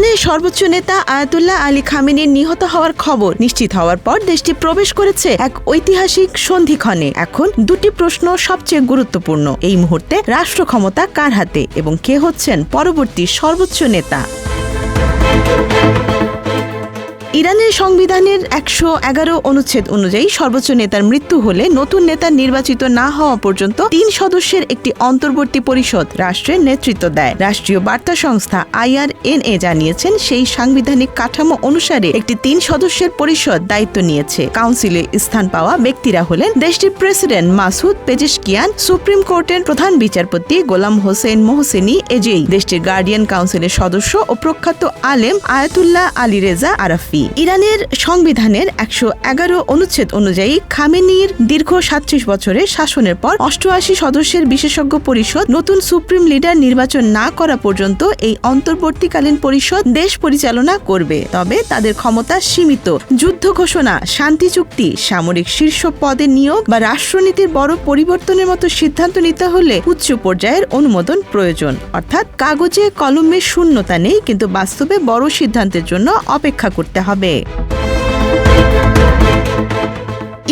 ইরানের সর্বোচ্চ নেতা আয়াতুল্লাহ আলী খামেনির নিহত হওয়ার খবর নিশ্চিত হওয়ার পর দেশটি প্রবেশ করেছে এক ঐতিহাসিক সন্ধিক্ষণে। এখন দুটি প্রশ্ন সবচেয়ে গুরুত্বপূর্ণ। এই মুহূর্তে রাষ্ট্র ক্ষমতা কার হাতে এবং কে হচ্ছেন পরবর্তী সর্বোচ্চ নেতা? ইরানের সংবিধানের ১১১ অনুচ্ছেদ অনুযায়ী সর্বোচ্চ নেতার মৃত্যু হলে নতুন নেতা নির্বাচিত না হওয়া পর্যন্ত ৩ সদস্যের একটি অন্তর্বর্তী পরিষদ রাষ্ট্রের নেতৃত্ব দেয়। রাষ্ট্রীয় বার্তা সংস্থা IRNA জানিয়েছেন, সেই সাংবিধানিক কাঠামো অনুসারে একটি ৩ সদস্যের পরিষদ দায়িত্ব নিয়েছে। কাউন্সিলে স্থান পাওয়া ব্যক্তিরা হলেন দেশটির প্রেসিডেন্ট মাসুদ পেজেশকিয়ান, সুপ্রিম কোর্টের প্রধান বিচারপতি গোলাম হোসেন মোহসেনি এজেই, দেশটির গার্ডিয়ান কাউন্সিলের সদস্য ও প্রখ্যাত আলেম আয়াতুল্লাহ আলী রেজা আরাফি। ইরানের সংবিধানের ১১১ অনুচ্ছেদ অনুযায়ী খামেনির দীর্ঘ ৩৭ বছরের শাসনের পর ৮৮ সদস্যের বিশেষজ্ঞ পরিষদ নতুন সুপ্রিম লিডার নির্বাচন না করা পর্যন্ত এই অন্তর্বর্তীকালীন পরিষদ দেশ পরিচালনা করবে। তবে তাদের ক্ষমতা সীমিত। যুদ্ধ ঘোষণা, শান্তি চুক্তি, সামরিক শীর্ষ পদে নিয়োগ বা রাষ্ট্রনীতির বড় পরিবর্তনের মতো সিদ্ধান্ত নিতে হলে উচ্চ পর্যায়ের অনুমোদন প্রয়োজন। অর্থাৎ কাগজে কলমে শূন্যতা নেই, কিন্তু বাস্তবে বড় সিদ্ধান্তের জন্য অপেক্ষা করতে হবে।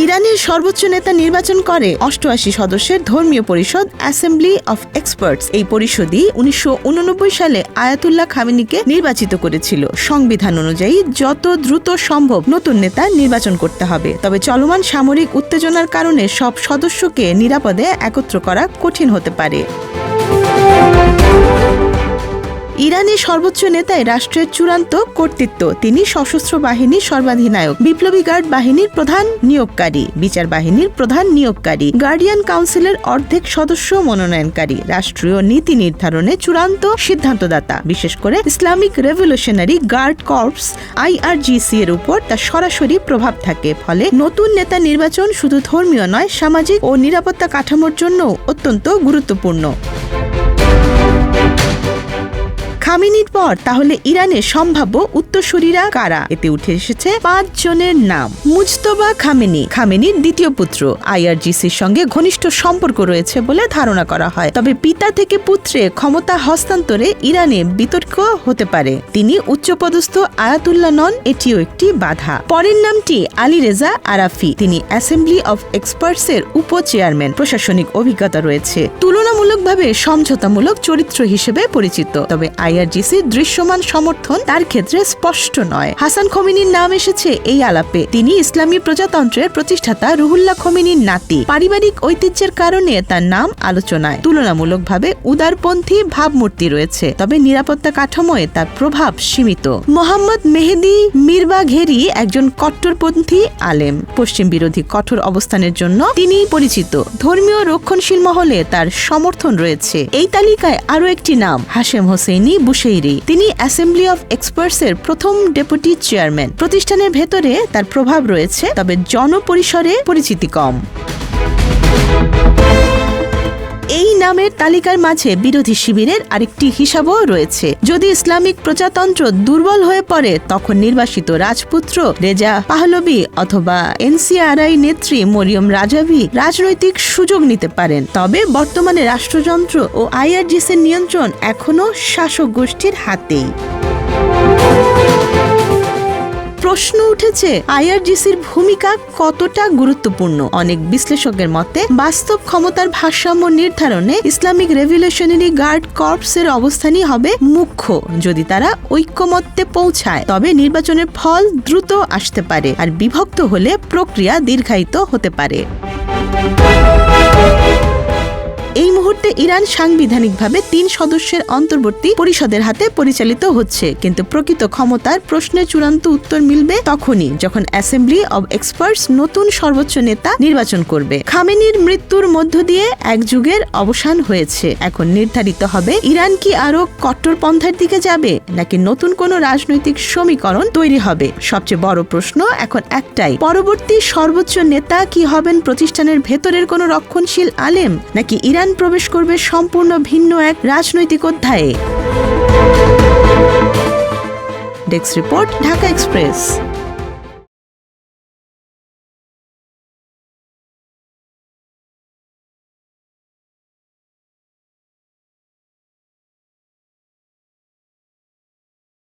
ইরানের সর্বোচ্চ নেতা নির্বাচন করে ৮৮ সদস্যের ধর্মীয় পরিষদ অ্যাসেম্বলি অফ এক্সপার্টস। এই পরিষদই ১৯৮৯ সালে আয়াতুল্লাহ খামেনিকে নির্বাচিত করেছিল। সংবিধান অনুযায়ী যত দ্রুত সম্ভব নতুন নেতা নির্বাচন করতে হবে। তবে চলমান সামরিক উত্তেজনার কারণে সব সদস্যকে নিরাপদে একত্র করা কঠিন হতে পারে। ইরানের সর্বোচ্চ নেতাই রাষ্ট্রের চূড়ান্ত কর্তৃত্ব। তিনি সশস্ত্র বাহিনীর সর্বাধিনায়ক, বিপ্লবী গার্ড বাহিনীর প্রধান নিয়োগকারী, বিচার বাহিনীর প্রধান নিয়োগকারী, গার্ডিয়ান কাউন্সিলের অর্ধেক সদস্য মনোনয়নকারী, রাষ্ট্রীয় নীতি নির্ধারণে চূড়ান্ত সিদ্ধান্তদাতা। বিশেষ করে Islamic Revolutionary Guard Corps IRGC এর উপর তার সরাসরি প্রভাব থাকে। ফলে নতুন নেতা নির্বাচন শুধু ধর্মীয় নয়, সামাজিক ও নিরাপত্তা কাঠামোর জন্য অত্যন্ত গুরুত্বপূর্ণ। খামেনির পর তাহলে ইরানের সম্ভাব্য উত্তরসূরিরা কারা? এতে উঠে এসেছে ৫ জনের নাম। মুজতবা খামেনি, খামেনির দ্বিতীয় পুত্র। IRGCর সঙ্গে ঘনিষ্ঠ সম্পর্ক রয়েছে বলে ধারণা করা হয়। তবে পিতা থেকে পুত্রে ক্ষমতা হস্তান্তরে ইরানে বিতর্ক হতে পারে। তিনি উচ্চপদস্থ আয়াতুল্লাহ নন, এটিও একটি বাধা। পরের নামটি আলী রেজা আরাফি। তিনি অ্যাসেম্বলি অফ এক্সপার্টস এর উপ চেয়ারম্যান। প্রশাসনিক অভিজ্ঞতা রয়েছে। তুলনামূলকভাবে সমঝোতামূলক চরিত্র হিসেবে পরিচিত। তবে IRGCর দৃশ্যমান সমর্থন তার ক্ষেত্রে স্পষ্ট নয়। হাসান খোমেনির নাম এসেছে এই আলাপে। তিনি ইসলামী প্রজাতন্ত্রের প্রতিষ্ঠাতা রুহুল্লাহ খোমেনির নাতি। পারিবারিক ঐতিহ্যের কারণে তার নাম আলোচনায়। তুলনামূলকভাবে উদারপন্থী ভাবমূর্তি রয়েছে, তবে নিরাপত্তা কাঠামোয় তার প্রভাব সীমিত। মোহাম্মদ মেহেদি মিরবাঘেরি একজন কট্টরপন্থী আলেম। পশ্চিম বিরোধী কঠোর অবস্থানের জন্য তিনি পরিচিত। ধর্মীয় রক্ষণশীল মহলে তার সমর্থন রয়েছে। এই তালিকায় আরও একটি নাম, হাশেম হোসেইনি বুশেইরি। তিনি অ্যাসেম্বলি অফ এক্সপার্টস এর প্রথম ডেপুটি চেয়ারম্যান। প্রতিষ্ঠানের ভেতরে তার প্রভাব রয়েছে, তবে জনপরিসরে পরিচিতি কম। এই নামের তালিকার মাঝে বিরোধী শিবিরের আরেকটি হিসাবও রয়েছে। যদি ইসলামিক প্রজাতন্ত্র দুর্বল হয়ে পড়ে, তখন নির্বাসিত রাজপুত্র রেজা পাহলভি অথবা NCRI নেত্রী মরিয়ম রাজাভি রাজনৈতিক সুযোগ নিতে পারেন। তবে বর্তমানে রাষ্ট্রযন্ত্র ও IRGCর নিয়ন্ত্রণ এখনো শাসক গোষ্ঠীর হাতেই। প্রশ্ন উঠেছে, IRGCর ভূমিকা কতটা গুরুত্বপূর্ণ? অনেক বিশ্লেষকের মতে বাস্তব ক্ষমতার ভারসাম্য নির্ধারণে ইসলামিক রেভলিউশনারি গার্ড কর্পসের অবস্থানই হবে মুখ্য। যদি তারা ঐক্যমত্যে পৌঁছায়, তবে নির্বাচনের ফল দ্রুত আসতে পারে, আর বিভক্ত হলে প্রক্রিয়া দীর্ঘায়িত হতে পারে। এই মুহূর্তে ইরান সাংবিধানিকভাবে ৩ সদস্যের অন্তর্বর্তী পরিষদের হাতে পরিচালিত হচ্ছে, কিন্তু প্রকৃত ক্ষমতার প্রশ্নের চূড়ান্ত উত্তর মিলবে তখনই, যখন অ্যাসেম্বলি অব এক্সপার্টস নতুন সর্বোচ্চ নেতা নির্বাচন করবে। খামেনির মৃত্যুর মধ্য দিয়ে এক যুগের অবসান হয়েছে। এখন নির্ধারিত হবে ইরান কি আরো কট্টরপন্থার দিকে যাবে, নাকি নতুন কোনো রাজনৈতিক সমীকরণ তৈরি হবে। সবচেয়ে বড় প্রশ্ন এখন একটাই, পরবর্তী সর্বোচ্চ নেতা কি হবেন প্রতিষ্ঠানের ভেতরের কোনো রক্ষণশীল আলেম, নাকি ইরান প্রবেশ করবে সম্পূর্ণ ভিন্ন এক রাজনৈতিক অধ্যায়ে। Desk report, Dhaka express.